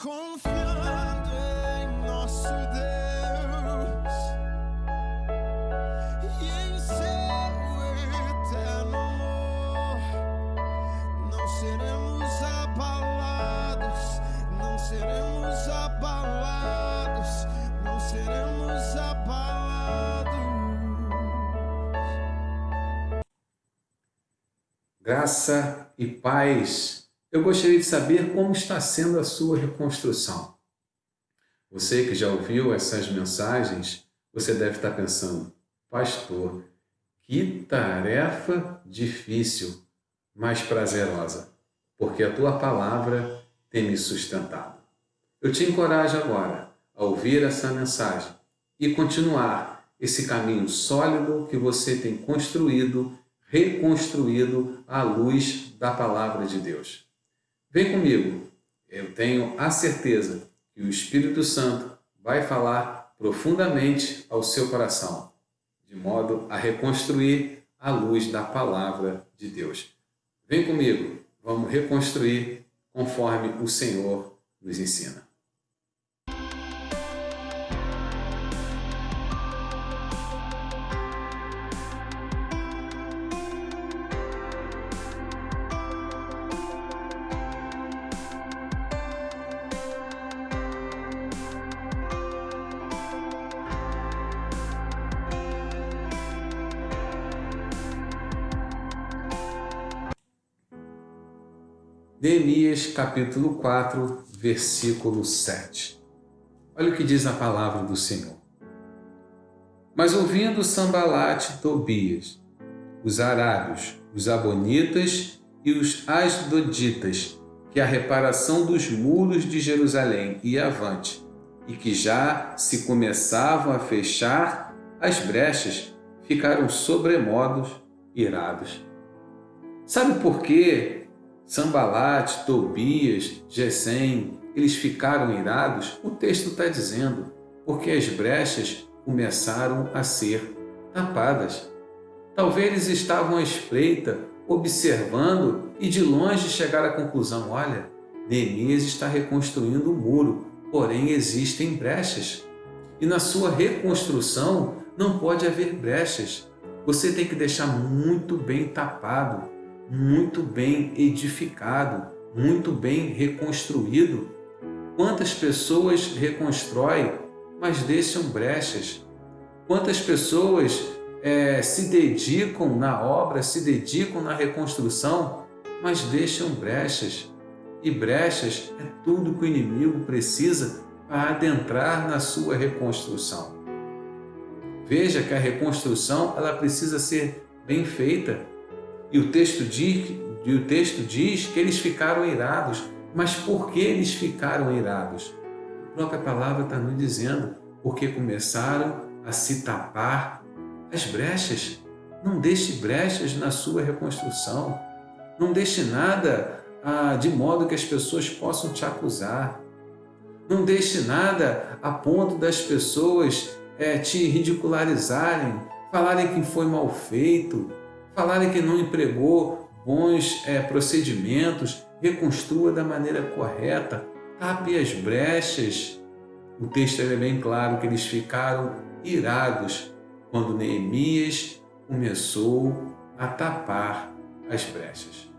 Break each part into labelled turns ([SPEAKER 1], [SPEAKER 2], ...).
[SPEAKER 1] Confiando em nosso Deus e em seu eterno amor, não seremos abalados, não seremos abalados, não seremos abalados.
[SPEAKER 2] Graça e paz. Eu gostaria de saber como está sendo a sua reconstrução. Você que já ouviu essas mensagens, você deve estar pensando, pastor, que tarefa difícil, mas prazerosa, porque a tua palavra tem me sustentado. Eu te encorajo agora a ouvir essa mensagem e continuar esse caminho sólido que você tem construído, reconstruído à luz da palavra de Deus. Vem comigo, eu tenho a certeza que o Espírito Santo vai falar profundamente ao seu coração, de modo a reconstruir à luz da palavra de Deus. Vem comigo, vamos reconstruir conforme o Senhor nos ensina. Neemias capítulo 4, versículo 7. Olha o que diz a palavra do Senhor. Mas ouvindo Sambalate e Tobias, os arábios, os abonitas e os asdoditas, que a reparação dos muros de Jerusalém ia avante, e que já se começavam a fechar as brechas, ficaram sobremodos irados. Sabe por quê? Sambalate, Tobias, Gesem, eles ficaram irados? O texto está dizendo, porque as brechas começaram a ser tapadas. Talvez eles estavam à espreita, observando e de longe chegaram à conclusão, olha, Neemias está reconstruindo o muro, porém existem brechas. E na sua reconstrução não pode haver brechas. Você tem que deixar muito bem tapado, muito bem edificado, muito bem reconstruído. Quantas pessoas reconstroem, mas deixam brechas? Quantas pessoas se dedicam na obra, se dedicam na reconstrução, mas deixam brechas? E brechas é tudo que o inimigo precisa para adentrar na sua reconstrução. Veja que a reconstrução ela precisa ser bem feita. E o texto diz que eles ficaram irados. Mas por que eles ficaram irados? A própria palavra está nos dizendo, porque começaram a se tapar as brechas. Não deixe brechas na sua reconstrução. Não deixe nada de modo que as pessoas possam te acusar. Não deixe nada a ponto das pessoas te ridicularizarem, falarem que foi mal feito, falarem que não empregou bons procedimentos. Reconstrua da maneira correta, tape as brechas. O texto é bem claro que eles ficaram irados quando Neemias começou a tapar as brechas.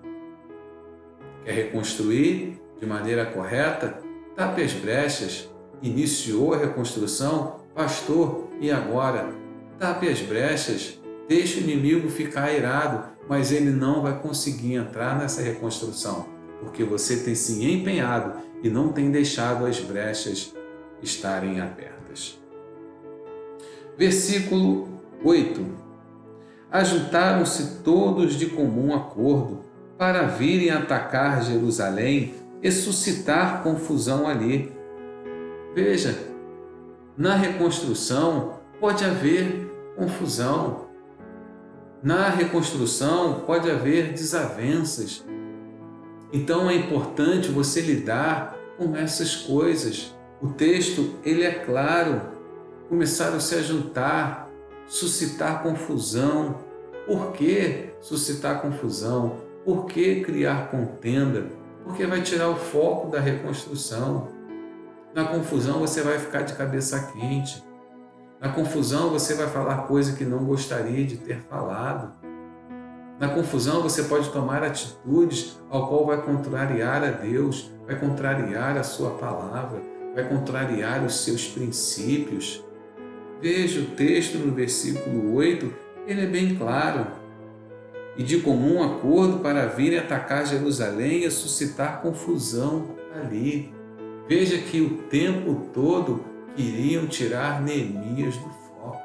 [SPEAKER 2] Quer reconstruir de maneira correta? Tape as brechas. Iniciou a reconstrução? Pastor, e agora? Tape as brechas. Deixe o inimigo ficar irado, mas ele não vai conseguir entrar nessa reconstrução, porque você tem se empenhado e não tem deixado as brechas estarem abertas. Versículo 8. Ajuntaram-se todos de comum acordo para virem atacar Jerusalém e suscitar confusão ali. Veja, na reconstrução pode haver confusão. Na reconstrução pode haver desavenças. Então é importante você lidar com essas coisas. O texto ele é claro. Começaram a se juntar, suscitar confusão. Por que suscitar confusão? Por que criar contenda? Porque vai tirar o foco da reconstrução. Na confusão você vai ficar de cabeça quente. Na confusão você vai falar coisa que não gostaria de ter falado. Na confusão você pode tomar atitudes ao qual vai contrariar a Deus, vai contrariar a sua palavra, vai contrariar os seus princípios. Veja o texto no versículo 8, ele é bem claro. E de comum acordo para virem atacar Jerusalém e suscitar confusão ali. Veja que o tempo todo queriam tirar Neemias do foco.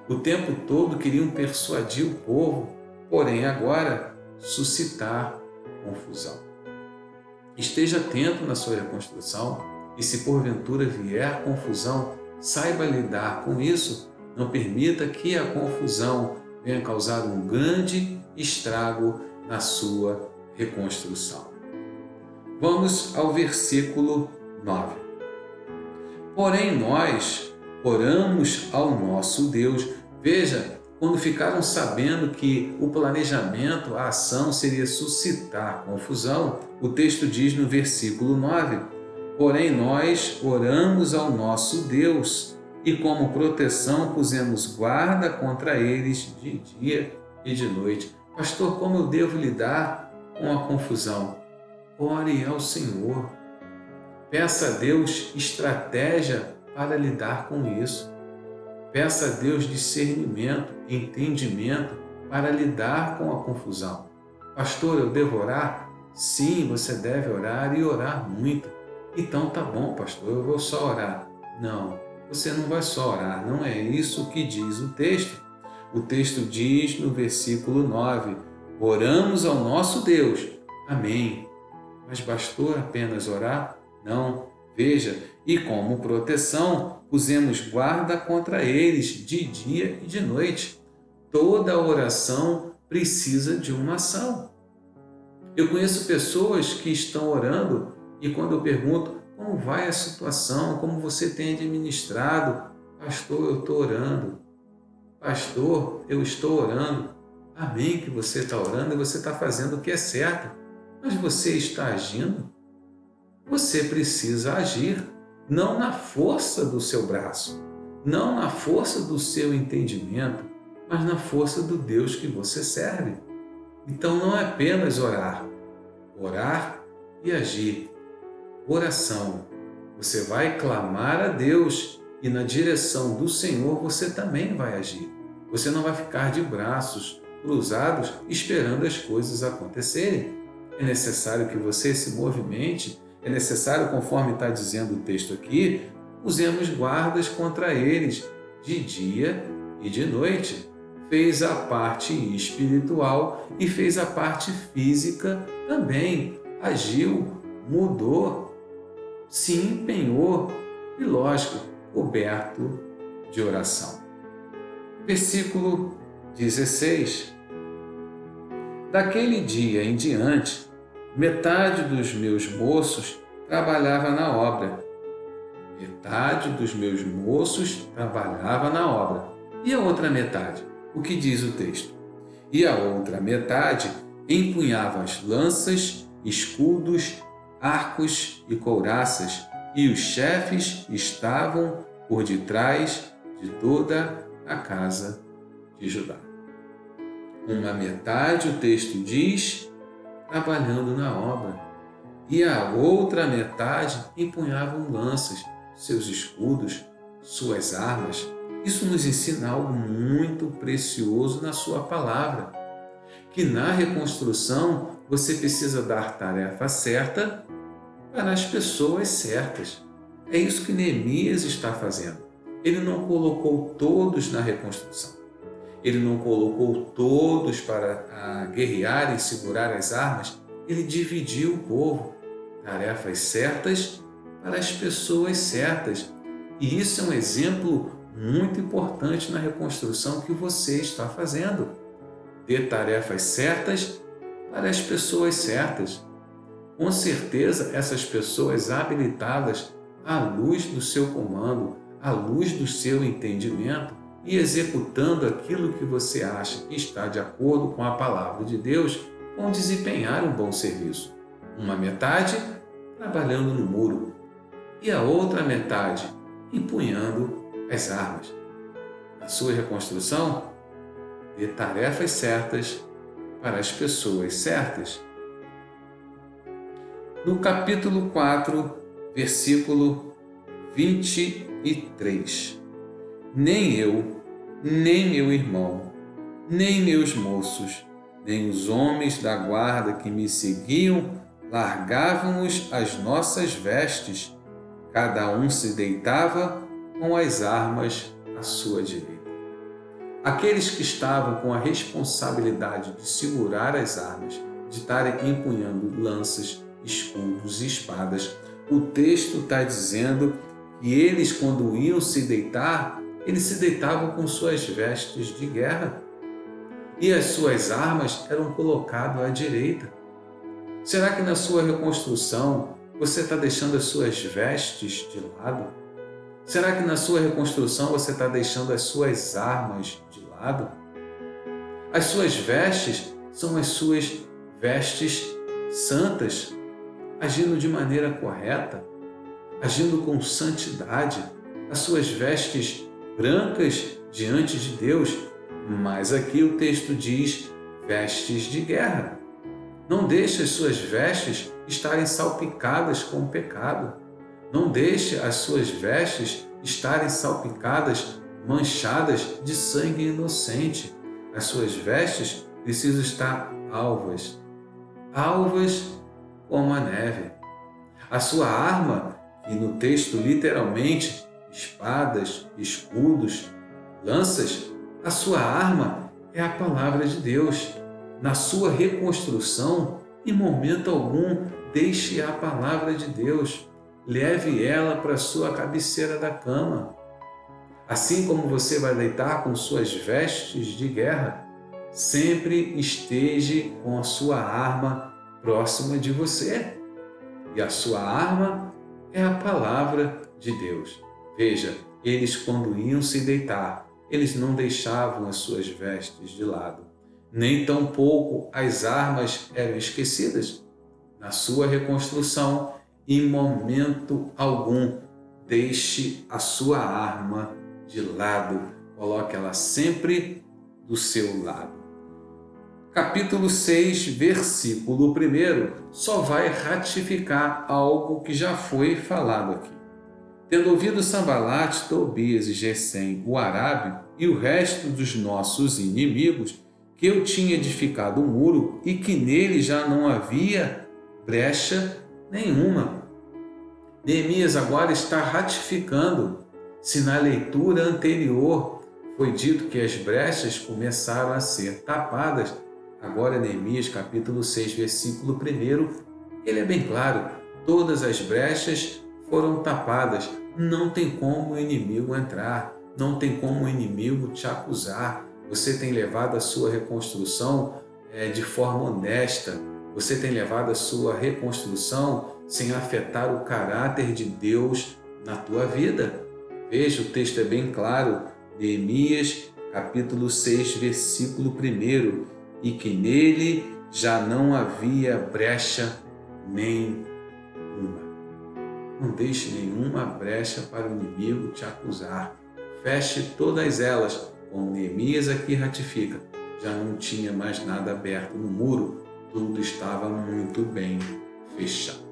[SPEAKER 2] O tempo todo queriam persuadir o povo, porém agora suscitar confusão. Esteja atento na sua reconstrução e se porventura vier confusão, saiba lidar com isso. Não permita que a confusão venha causar um grande estrago na sua reconstrução. Vamos ao versículo 9. Porém nós oramos ao nosso Deus. Veja, quando ficaram sabendo que o planejamento, a ação seria suscitar confusão, o texto diz no versículo 9: porém nós oramos ao nosso Deus e como proteção pusemos guarda contra eles de dia e de noite. Pastor, como eu devo lidar com a confusão? Ore ao Senhor. Peça a Deus estratégia para lidar com isso. Peça a Deus discernimento, entendimento para lidar com a confusão. Pastor, eu devo orar? Sim, você deve orar e orar muito. Então tá bom, pastor, eu vou só orar. Não, você não vai só orar, não é isso que diz o texto. O texto diz no versículo 9, oramos ao nosso Deus. Amém. Mas bastou apenas orar? Não. Veja, e como proteção, pusemos guarda contra eles de dia e de noite. Toda oração precisa de uma ação. Eu conheço pessoas que estão orando e quando eu pergunto como vai a situação, como você tem administrado, pastor, eu estou orando. Pastor, eu estou orando. Amém que você está orando e você está fazendo o que é certo. Mas você está agindo? Você precisa agir, não na força do seu braço, não na força do seu entendimento, mas na força do Deus que você serve. Então não é apenas orar e agir. Oração, você vai clamar a Deus e na direção do Senhor você também vai agir. Você não vai ficar de braços cruzados esperando as coisas acontecerem. É necessário que você se movimente, é necessário, conforme está dizendo o texto aqui, usemos guardas contra eles de dia e de noite. Fez a parte espiritual e fez a parte física também. Agiu, mudou, se empenhou e, lógico, coberto de oração. Versículo 16. Daquele dia em diante, metade dos meus moços trabalhava na obra. Metade dos meus moços trabalhava na obra. E a outra metade? O que diz o texto? E a outra metade empunhava as lanças, escudos, arcos e couraças, e os chefes estavam por detrás de toda a casa de Judá. Uma metade, o texto diz, trabalhando na obra, e a outra metade empunhavam lanças, seus escudos, suas armas. Isso nos ensina algo muito precioso na sua palavra, que na reconstrução você precisa dar tarefa certa para as pessoas certas. É isso que Neemias está fazendo. Ele não colocou todos na reconstrução. Ele não colocou todos para guerrear e segurar as armas. Ele dividiu o povo. Tarefas certas para as pessoas certas. E isso é um exemplo muito importante na reconstrução que você está fazendo. Dê tarefas certas para as pessoas certas. Com certeza, essas pessoas habilitadas à luz do seu comando, à luz do seu entendimento e executando aquilo que você acha que está de acordo com a palavra de Deus, vão desempenhar um bom serviço. Uma metade trabalhando no muro, e a outra metade empunhando as armas. Na sua reconstrução, dê tarefas certas para as pessoas certas. No capítulo 4, versículo 23. Nem eu, nem meu irmão, nem meus moços, nem os homens da guarda que me seguiam largávamos as nossas vestes, cada um se deitava com as armas à sua direita. Aqueles que estavam com a responsabilidade de segurar as armas, de estarem empunhando lanças, escudos e espadas, o texto está dizendo que eles, quando iam se deitar, eles se deitavam com suas vestes de guerra e as suas armas eram colocadas à direita. Será que na sua reconstrução você está deixando as suas vestes de lado? Será que na sua reconstrução você está deixando as suas armas de lado? As suas vestes são as suas vestes santas, agindo de maneira correta, agindo com santidade, as suas vestes brancas diante de Deus, mas aqui o texto diz vestes de guerra. Não deixe as suas vestes estarem salpicadas com o pecado. Não deixe as suas vestes estarem salpicadas, manchadas de sangue inocente. As suas vestes precisam estar alvas, alvas como a neve. A sua arma, e no texto literalmente, espadas, escudos, lanças, a sua arma é a palavra de Deus. Na sua reconstrução, em momento algum, deixe a palavra de Deus. Leve ela para a sua cabeceira da cama. Assim como você vai deitar com suas vestes de guerra, sempre esteja com a sua arma próxima de você. E a sua arma é a palavra de Deus. Veja, eles quando iam se deitar, eles não deixavam as suas vestes de lado. Nem tampouco as armas eram esquecidas. Na sua reconstrução, em momento algum, deixe a sua arma de lado. Coloque ela sempre do seu lado. Capítulo 6, versículo 1, só vai ratificar algo que já foi falado aqui. Tendo ouvido Sambalate, Tobias e Gesem, o arábio, e o resto dos nossos inimigos, que eu tinha edificado o muro e que nele já não havia brecha nenhuma. Neemias agora está ratificando. Se na leitura anterior foi dito que as brechas começaram a ser tapadas, agora Neemias capítulo 6, versículo 1, ele é bem claro, todas as brechas foram tapadas, não tem como o inimigo entrar, não tem como o inimigo te acusar. Você tem levado a sua reconstrução de forma honesta, você tem levado a sua reconstrução sem afetar o caráter de Deus na tua vida. Veja, o texto é bem claro, Neemias capítulo 6, versículo 1, e que nele já não havia brecha nenhuma. Não deixe nenhuma brecha para o inimigo te acusar. Feche todas elas, como Neemias aqui ratifica. Já não tinha mais nada aberto no muro, tudo estava muito bem fechado.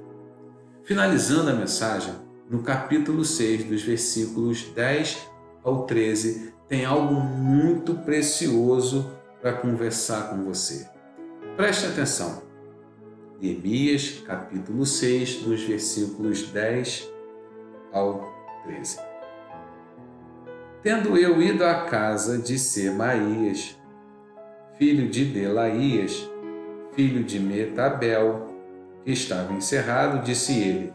[SPEAKER 2] Finalizando a mensagem, no capítulo 6, dos versículos 10 ao 13, tem algo muito precioso para conversar com você. Preste atenção. Neemias, capítulo 6, dos versículos 10 ao 13. Tendo eu ido à casa de Semaías, filho de Delaías, filho de Metabel, que estava encerrado, disse ele: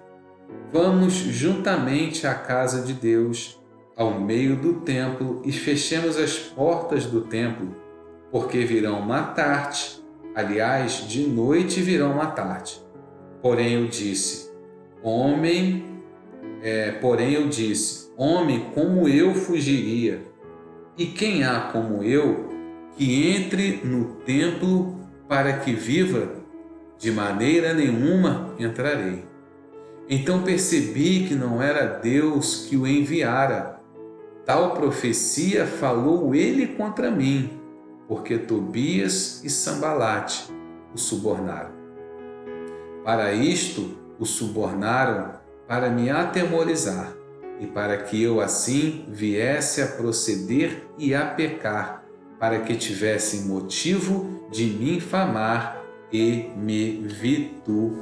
[SPEAKER 2] Vamos juntamente à casa de Deus, ao meio do templo, e fechemos as portas do templo, porque virão matar-te. Aliás, de noite virão matar-te. Porém eu disse, homem, como eu fugiria? E quem há como eu que entre no templo para que viva? De maneira nenhuma entrarei. Então percebi que não era Deus que o enviara. Tal profecia falou ele contra mim, porque Tobias e Sambalate o subornaram. Para isto o subornaram para me atemorizar, e para que eu assim viesse a proceder e a pecar, para que tivessem motivo de me infamar e me vituperassem.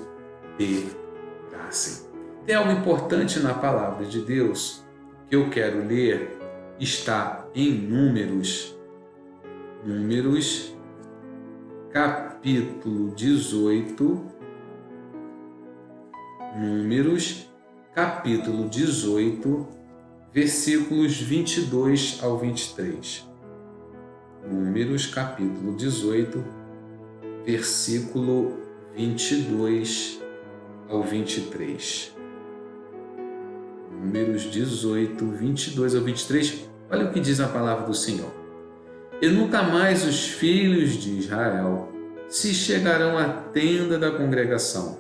[SPEAKER 2] Tem algo importante na palavra de Deus que eu quero ler, está em Números capítulo 18, Números capítulo 18, versículos 22 ao 23. Números capítulo 18, versículo 22 ao 23. Números 18, 22 ao 23. Olha o que diz a palavra do Senhor. E nunca mais os filhos de Israel se chegarão à tenda da congregação,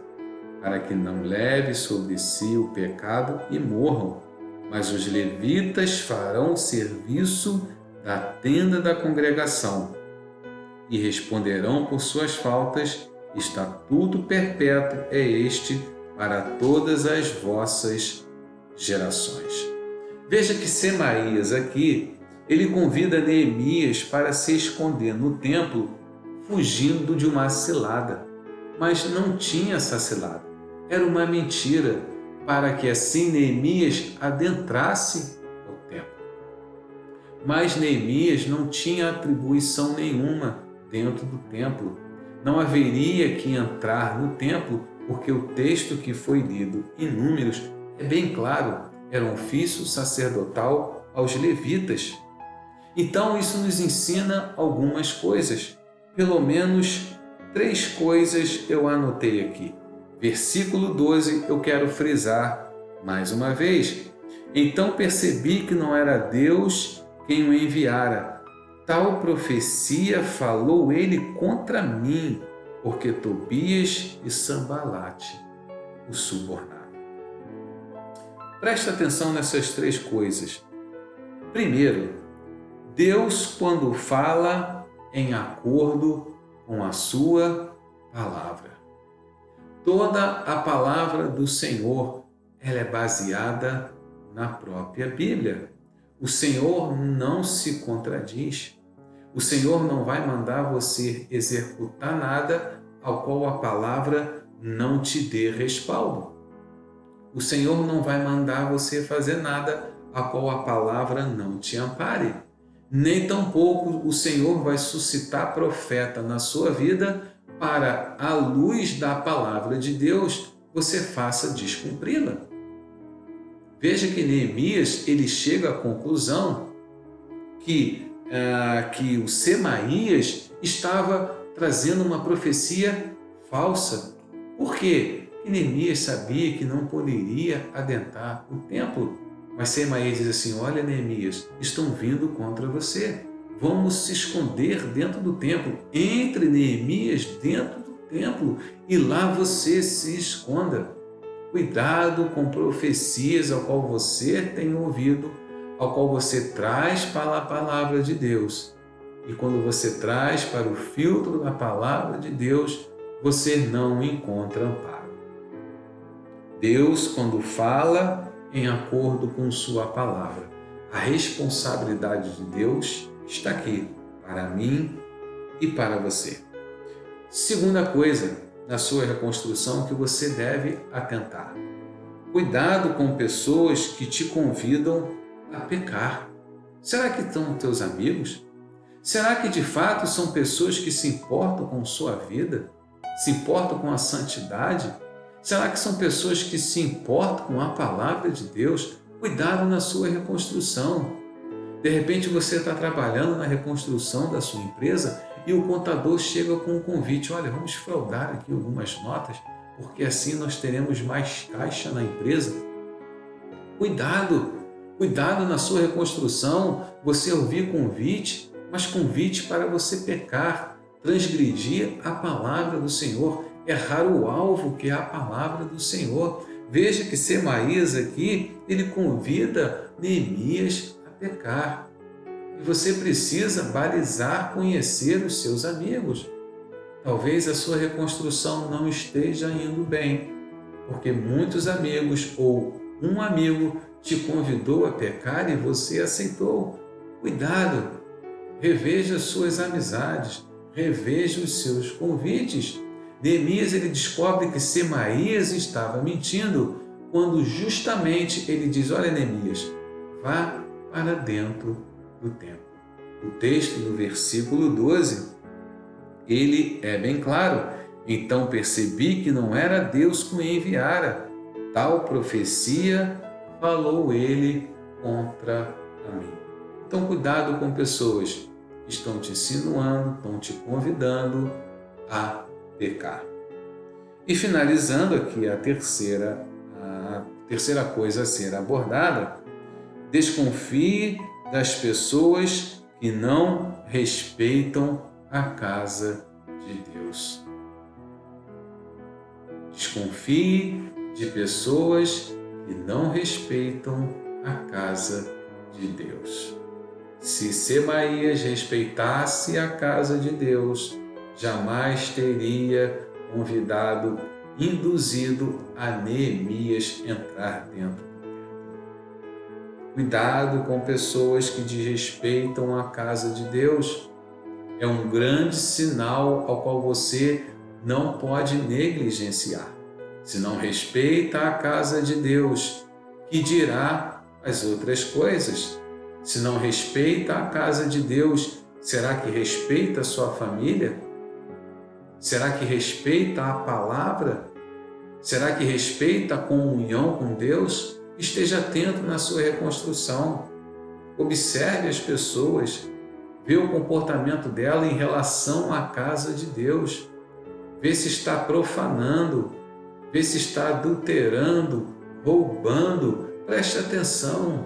[SPEAKER 2] para que não leve sobre si o pecado e morram, mas os levitas farão serviço da tenda da congregação e responderão por suas faltas. Estatuto perpétuo é este para todas as vossas gerações. Veja que Semaías aqui, ele convida Neemias para se esconder no templo, fugindo de uma cilada. Mas não tinha essa cilada. Era uma mentira, para que assim Neemias adentrasse ao templo. Mas Neemias não tinha atribuição nenhuma dentro do templo. Não haveria que entrar no templo, porque o texto que foi lido em Números é bem claro, era um ofício sacerdotal aos levitas. Então isso nos ensina algumas coisas, pelo menos 3 coisas eu anotei aqui. Versículo 12 eu quero frisar mais uma vez. Então percebi que não era Deus quem o enviara. Tal profecia falou ele contra mim, porque Tobias e Sambalate o subornaram. Presta atenção nessas 3 coisas. Primeiro, Deus, quando fala em acordo com a sua palavra. Toda a palavra do Senhor, ela é baseada na própria Bíblia. O Senhor não se contradiz. O Senhor não vai mandar você executar nada ao qual a palavra não te dê respaldo. O Senhor não vai mandar você fazer nada a qual a palavra não te ampare. Nem tampouco o Senhor vai suscitar profeta na sua vida para, à luz da palavra de Deus, você faça descumpri-la. Veja que Neemias ele chega à conclusão que o Semaías estava trazendo uma profecia falsa. Por quê? Porque Neemias sabia que não poderia adentrar o templo. Mas Semaías diz assim, olha Neemias, estão vindo contra você. Vamos se esconder dentro do templo. Entre Neemias dentro do templo e lá você se esconda. Cuidado com profecias ao qual você tem ouvido, ao qual você traz para a palavra de Deus. E quando você traz para o filtro da palavra de Deus, você não encontra amparo. Deus, quando fala em acordo com sua palavra, a responsabilidade de Deus está aqui, para mim e para você. Segunda coisa, na sua reconstrução que você deve atentar. Cuidado com pessoas que te convidam a pecar. Será que são teus amigos? Será que de fato são pessoas que se importam com sua vida? Se importam com a santidade? Será que são pessoas que se importam com a palavra de Deus? Cuidado na sua reconstrução. De repente você está trabalhando na reconstrução da sua empresa e o contador chega com um convite, olha, vamos fraudar aqui algumas notas, porque assim nós teremos mais caixa na empresa. Cuidado na sua reconstrução, você ouvir convite, mas convite para você pecar, transgredir a palavra do Senhor, errar o alvo que é a palavra do Senhor. Veja que Semaías aqui, ele convida Neemias a pecar. E você precisa balizar, conhecer os seus amigos. Talvez a sua reconstrução não esteja indo bem, porque muitos amigos ou um amigo te convidou a pecar e você aceitou. Cuidado, reveja suas amizades, reveja os seus convites. Neemias ele descobre que Semaías estava mentindo quando justamente ele diz: olha, Neemias, vá para dentro do templo. O texto do versículo 12, ele é bem claro. Então percebi que não era Deus que me enviara. Tal profecia falou ele contra mim. Então cuidado com pessoas que estão te insinuando, estão te convidando a pecar. E finalizando aqui a terceira coisa a ser abordada: desconfie das pessoas que não respeitam a casa de Deus. Desconfie de pessoas que não respeitam a casa de Deus. Se Semaías respeitasse a casa de Deus, jamais teria convidado, induzido a Neemias entrar dentro do templo. Cuidado com pessoas que desrespeitam a casa de Deus. É um grande sinal ao qual você não pode negligenciar. Se não respeita a casa de Deus, que dirá as outras coisas? Se não respeita a casa de Deus, será que respeita a sua família? Será que respeita a palavra? Será que respeita a comunhão com Deus? Esteja atento na sua reconstrução. Observe as pessoas. Vê o comportamento dela em relação à casa de Deus. Vê se está profanando. Vê se está adulterando, roubando. Preste atenção.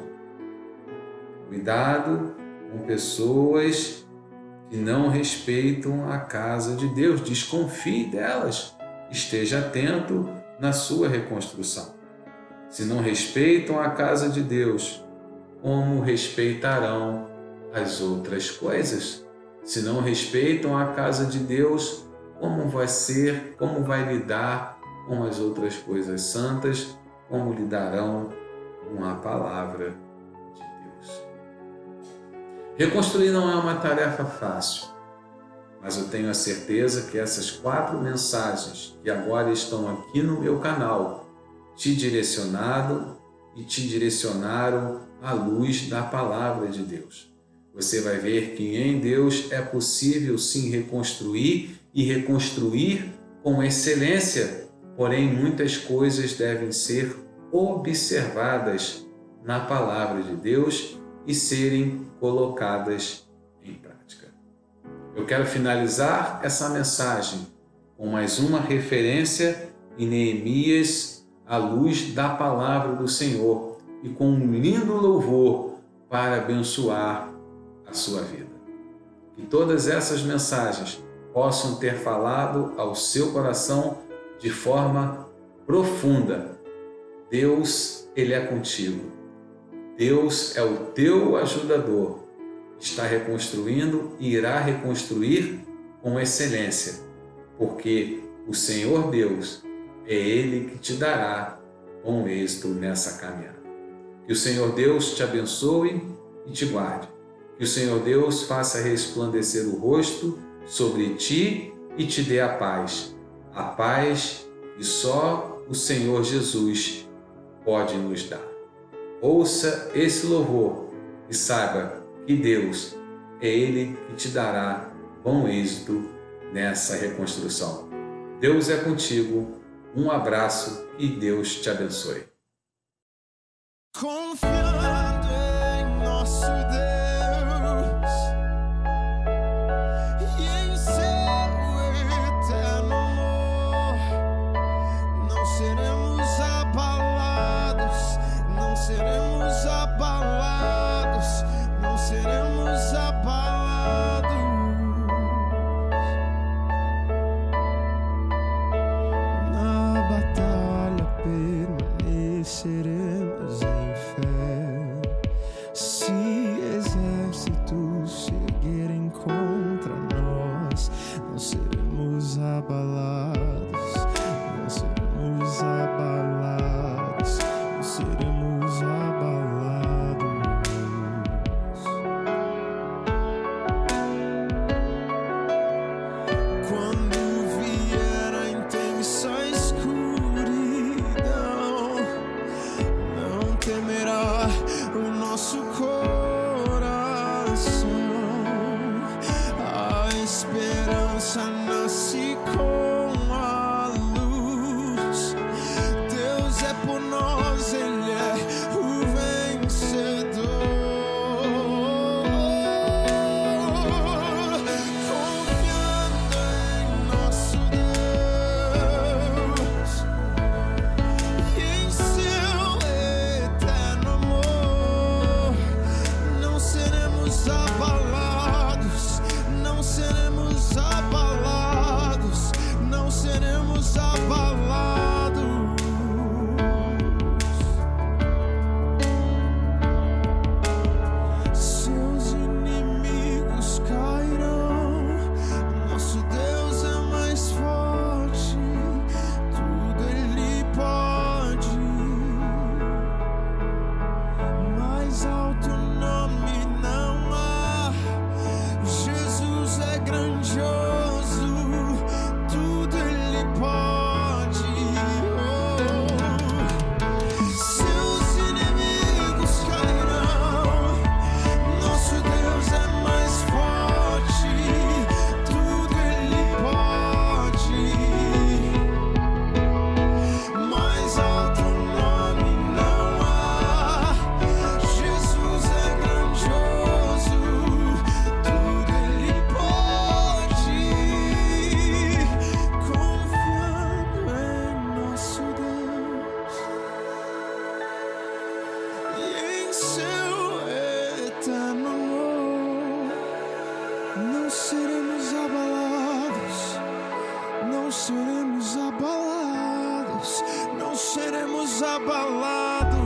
[SPEAKER 2] Cuidado com pessoas que não respeitam a casa de Deus. Desconfie delas. Esteja atento na sua reconstrução. Se não respeitam a casa de Deus, como respeitarão as outras coisas? Se não respeitam a casa de Deus, como vai lidar com as outras coisas santas? Como lidarão com a palavra de Deus? Reconstruir não é uma tarefa fácil, mas eu tenho a certeza que essas 4 mensagens que agora estão aqui no meu canal te direcionaram à luz da palavra de Deus. Você vai ver que em Deus é possível sim reconstruir e reconstruir com excelência, porém muitas coisas devem ser observadas na palavra de Deus e serem colocadas em prática. Eu quero finalizar essa mensagem com mais uma referência em Neemias, à luz da palavra do Senhor, e com um lindo louvor para abençoar a sua vida. Que todas essas mensagens possam ter falado ao seu coração de forma profunda. Deus, Ele é contigo. Deus é o teu ajudador. Está reconstruindo e irá reconstruir com excelência, porque o Senhor Deus é Ele que te dará bom êxito nessa caminhada. Que o Senhor Deus te abençoe e te guarde. Que o Senhor Deus faça resplandecer o rosto sobre ti e te dê a paz que só o Senhor Jesus pode nos dar. Ouça esse louvor e saiba que Deus é Ele que te dará bom êxito nessa reconstrução. Deus é contigo. Um abraço e Deus te abençoe.
[SPEAKER 1] Confiando em nosso Deus e em seu eterno amor, não seremos abalados, não seremos abalados, não seremos abalados. Na batalha permanente venceremos em fé. Se exércitos seguirem contra nós, não seremos abalados, não seremos abalados, não seremos abalados. Quando vier a intensa escuridão, não temerá o nosso coração. A esperança nasce com a luz. Deus é por nós, Ele é o vencedor. Confiando em nosso Deus e em seu eterno amor, não seremos abalados, não seremos abalados, não seremos abalados. Seus inimigos cairão, nosso Deus é mais forte, tudo Ele pode. Mais alto nome não há, Jesus é grandioso, tudo Ele pode. Seus inimigos cairão, nosso Deus é mais forte, tudo Ele pode. Mais alto nome não há, Jesus é grandioso, tudo Ele pode. Confiando em nosso Deus e em seu eterno amor, não seremos abalados, não seremos abalados, não seremos abalados.